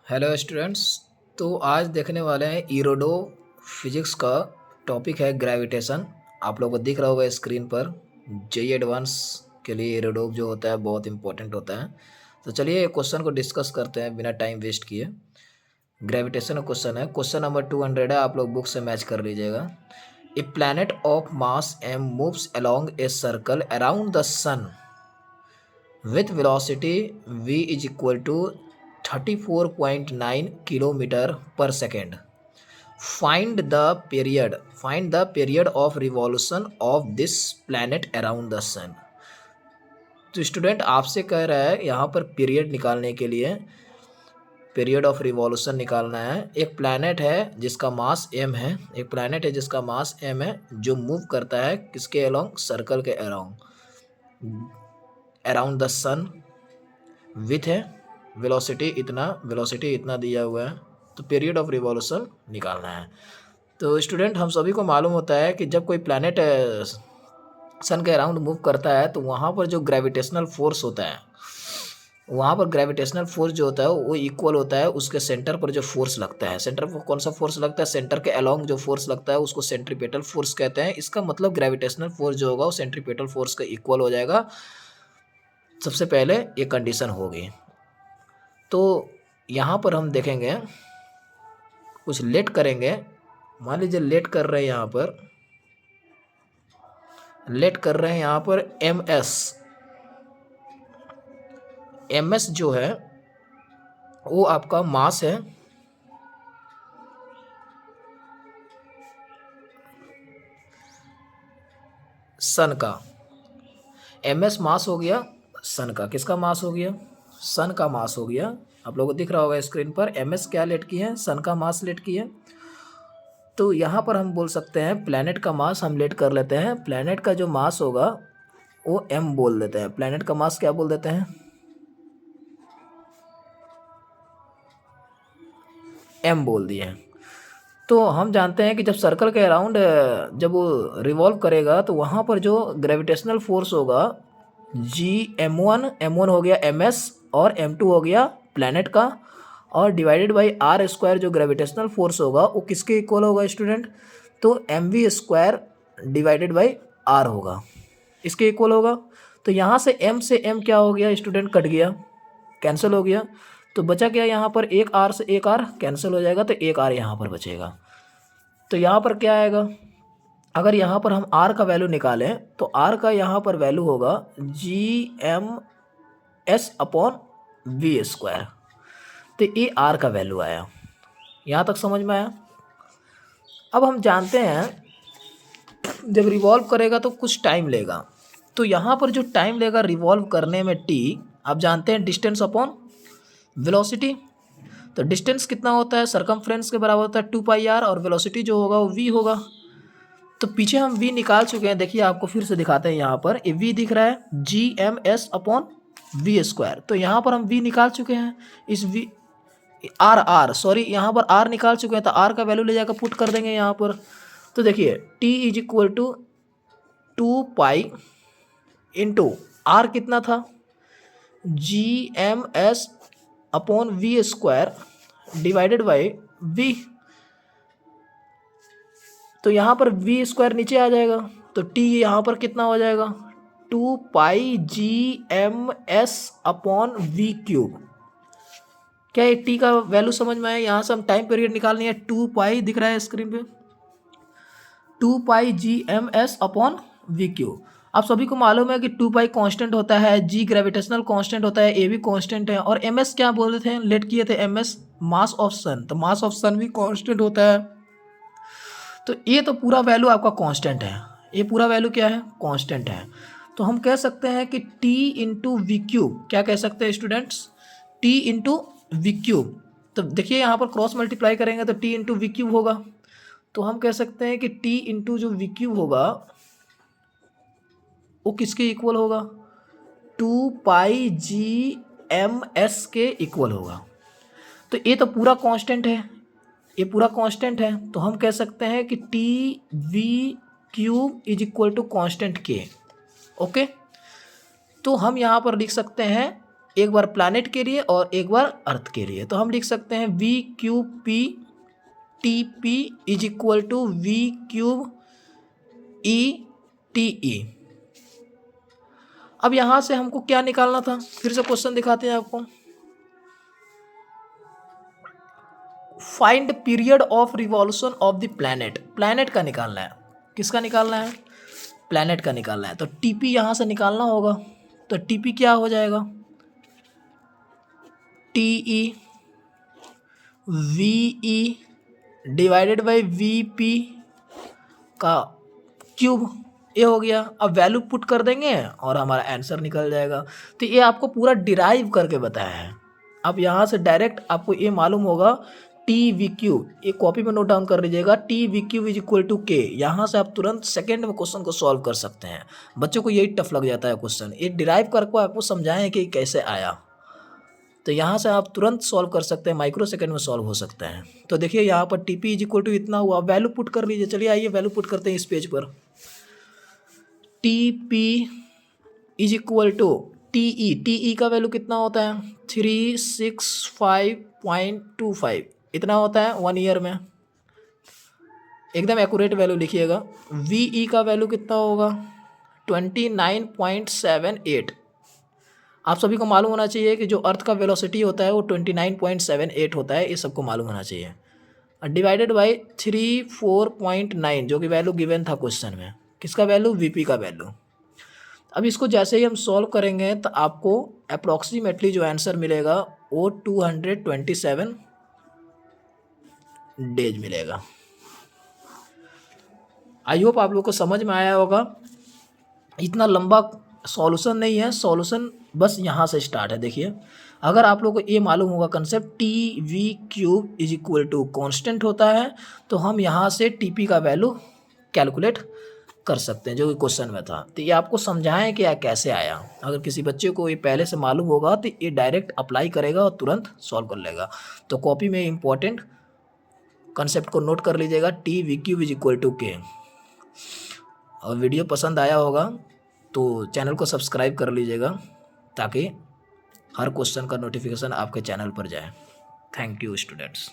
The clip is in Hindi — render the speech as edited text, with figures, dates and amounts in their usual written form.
Hello students. तो आज देखने वाले हैं इरोडो फिजिक्स का टॉपिक है ग्रेविटेशन। आप लोगों को दिख रहा होगा स्क्रीन पर। जेई एडवांस के लिए इरोडो जो होता है बहुत इंपॉर्टेंट होता है। तो चलिए क्वेश्चन को डिस्कस करते हैं बिना टाइम वेस्ट किए। ग्रेविटेशन का क्वेश्चन है, क्वेश्चन नंबर 200 है, आप लोग बुक से मैच कर लीजिएगा। A planet of mass M moves along a circle around the sun with velocity v is equal to 34.9 kilometre पर second. Find the period of revolution of this planet around the sun. तो स्टूडेंट आपसे कह रहा है यहाँ पर पीरियड निकालने के लिए, पीरियड ऑफ रिवॉल्यूशन निकालना है। एक प्लैनेट है जिसका मास m है, एक प्लैनेट है जिसका मास m है, जो मूव करता है किसके अलोंग, सर्कल के अराउंड द सन। विथ है वेलोसिटी इतना दिया हुआ है, तो पीरियड ऑफ रिवॉल्यूशन निकालना है। तो स्टूडेंट हम सभी को मालूम होता है कि जब कोई प्लैनेट सन के अराउंड मूव करता है तो वहाँ पर जो ग्रेविटेशनल फोर्स होता है, वहाँ पर ग्रेविटेशनल फोर्स जो होता है वो इक्वल होता है उसके सेंटर पर जो फोर्स लगता है। सेंटर पर कौन सा फोर्स लगता है, सेंटर के अलोंग जो फोर्स लगता है उसको सेंट्रीपेटल फोर्स कहते हैं। इसका मतलब ग्रेविटेशनल फोर्स जो होगा वो सेंट्रीपेटल फोर्स का इक्वल हो जाएगा। सबसे पहले ये कंडीशन होगी। तो यहाँ पर हम देखेंगे, कुछ लेट करेंगे। मान लीजिए लेट कर रहे हैं, यहाँ पर लेट कर रहे हैं, यहाँ पर एम एस जो है वो आपका मास है, सन का। एम एस मास हो गया सन का। किसका मास हो गया, सन का मास हो गया। आप लोगों को दिख रहा होगा स्क्रीन पर, एम एस क्या लेट की है, सन का मास लेट की है। तो यहाँ पर हम बोल सकते हैं प्लैनेट का मास हम लेट कर लेते हैं। प्लैनेट का जो मास होगा वो m बोल देते हैं। प्लैनेट का मास क्या बोल देते हैं, m बोल दिए हैं। तो हम जानते हैं कि जब सर्कल के अराउंड जब वो रिवॉल्व करेगा तो वहाँ पर जो ग्रेविटेशनल फोर्स होगा m1 हो गया ms, और m2 हो गया प्लैनेट का, और डिवाइडेड बाई आर स्क्वायर जो ग्रेविटेशनल फोर्स होगा वो किसके इक्वल होगा स्टूडेंट, तो mv² डिवाइडेड बाई r होगा, इसके इक्वल होगा। तो यहाँ से m से m क्या हो गया स्टूडेंट, कट गया, कैंसिल हो गया। तो बचा क्या यहाँ पर, एक r से एक r कैंसिल हो जाएगा, तो एक r यहाँ पर बचेगा। तो यहाँ पर क्या आएगा, अगर यहाँ पर हम r का वैल्यू निकालें तो r का यहाँ पर वैल्यू होगा gms/v²। तो ये r का वैल्यू आया। यहाँ तक समझ में आया। अब हम जानते हैं जब रिवॉल्व करेगा तो कुछ टाइम लेगा। तो यहाँ पर जो टाइम लेगा रिवॉल्व करने में t, आप जानते हैं डिस्टेंस अपॉन वेलोसिटी। तो डिस्टेंस कितना होता है, सरकमफ्रेंस के बराबर होता है 2πr, और वेलोसिटी जो होगा वो v होगा। तो पीछे हम v निकाल चुके हैं, देखिए आपको फिर से दिखाते हैं। यहाँ पर ये v दिख रहा है gms/v²। तो यहाँ पर हम v निकाल चुके हैं, इस v सॉरी यहाँ पर r निकाल चुके हैं। तो r का वैल्यू ले जाकर पुट कर देंगे यहाँ पर। तो देखिए t is equal to 2π into r कितना था, gms/v² डिवाइडेड बाई v। तो यहाँ पर v² नीचे आ जाएगा, तो t यहाँ पर कितना हो जाएगा, 2π gms/v³। क्या ये t का वैल्यू समझ में आया। यहाँ से हम टाइम पीरियड निकालनी है, 2π दिख रहा है स्क्रीन पे, 2π gms/v³। आप सभी को मालूम है कि 2π कांस्टेंट होता है, g ग्रेविटेशनल कांस्टेंट होता है, a भी कांस्टेंट है, और ms क्या बोल रहे थे, लेट किए थे ms मास ऑफ सन। तो मास ऑफ सन भी कांस्टेंट होता है। तो ये तो पूरा वैल्यू आपका कांस्टेंट है, ये पूरा वैल्यू क्या है, कांस्टेंट है। तो हम कह सकते हैं कि t इंटू v³, क्या कह सकते हैं स्टूडेंट्स, t इंटू v³। तो देखिए यहाँ पर क्रॉस मल्टीप्लाई करेंगे तो t इंटू v³ होगा। तो हम कह सकते हैं कि t इंटू जो v³ होगा वो किसके इक्वल होगा, 2π gms के इक्वल होगा। तो ये तो पूरा कांस्टेंट है, ये पूरा कांस्टेंट है। तो हम कह सकते हैं कि tv³ is equal to constant k। Okay, तो हम यहाँ पर लिख सकते हैं एक बार प्लैनेट के लिए और एक बार अर्थ के लिए। तो हम लिख सकते हैं V cube P T P is equal to V cube E T E. अब यहां से हमको क्या निकालना था, फिर से क्वेश्चन दिखाते हैं आपको। Find period of revolution of the planet. Planet का निकालना है, किसका निकालना है, प्लैनेट का निकालना है। तो टीपी यहां से निकालना होगा। तो टीपी क्या हो जाएगा, T E V E divided by V P का क्यूब, ये हो गया। अब वैल्यू पुट कर देंगे और हमारा आंसर निकल जाएगा। तो ये आपको पूरा डिराइव करके बताया है। अब यहाँ से डायरेक्ट आपको ये मालूम होगा टी वी क्यू, ये कॉपी में नोट डाउन कर लीजिएगा, T V cube is equal to K. यहाँ से आप तुरंत सेकंड में क्वेश्चन को सॉल्व कर सकते हैं। बच्चों को यही टफ लग जाता है क्वेश्चन, ये डिराइव करके आपको समझाएं कि कैसे आया। तो यहाँ से आप तुरंत सॉल्व कर सकते हैं, माइक्रो सेकंड में सॉल्व हो सकता है। तो देखिए यहाँ पर T P is equal to इतना हुआ, वैल्यू पुट कर लीजिए। चलिए आइए वैल्यू पुट करते हैं इस पेज पर। T P is equal to T E का वैल्यू कितना होता है 365.25, इतना होता है 1 ईयर में। एकदम एक्यूरेट वैल्यू लिखिएगा। वी ई का वैल्यू कितना होगा 29.78। आप सभी को मालूम होना चाहिए कि जो अर्थ का वेलोसिटी होता है वो 29.78 होता है, ये सबको मालूम होना चाहिए। डिवाइडेड बाई 304.9 जो कि वैल्यू गिवन था क्वेश्चन में, किसका वैल्यू, वीपी का वैल्यू। अब इसको जैसे ही हम सॉल्व करेंगे तो आपको अप्रॉक्सीमेटली जो आंसर मिलेगा वो 227 डेज मिलेगा। आई होप आप लोग को समझ में आया होगा। इतना लंबा सॉल्यूशन नहीं है, सॉल्यूशन बस यहाँ से स्टार्ट है। देखिए अगर आप लोग को ये मालूम होगा concept T V cube is equal to constant होता है, तो हम यहाँ से टी पी का वैल्यू कैलकुलेट कर सकते हैं जो कि क्वेश्चन में था। तो ये आपको समझाएं कि कैसे आया। अगर किसी बच्चे को ये पहले से मालूम होगा तो ये डायरेक्ट अप्लाई करेगा और तुरंत सॉल्व कर लेगा। तो कॉपी में इम्पोर्टेंट कंसेप्ट को नोट कर लीजिएगा, T V cube is equal to K. और वीडियो पसंद आया होगा तो चैनल को सब्सक्राइब कर लीजिएगा ताकि हर क्वेश्चन का नोटिफिकेशन आपके चैनल पर जाए। Thank you students.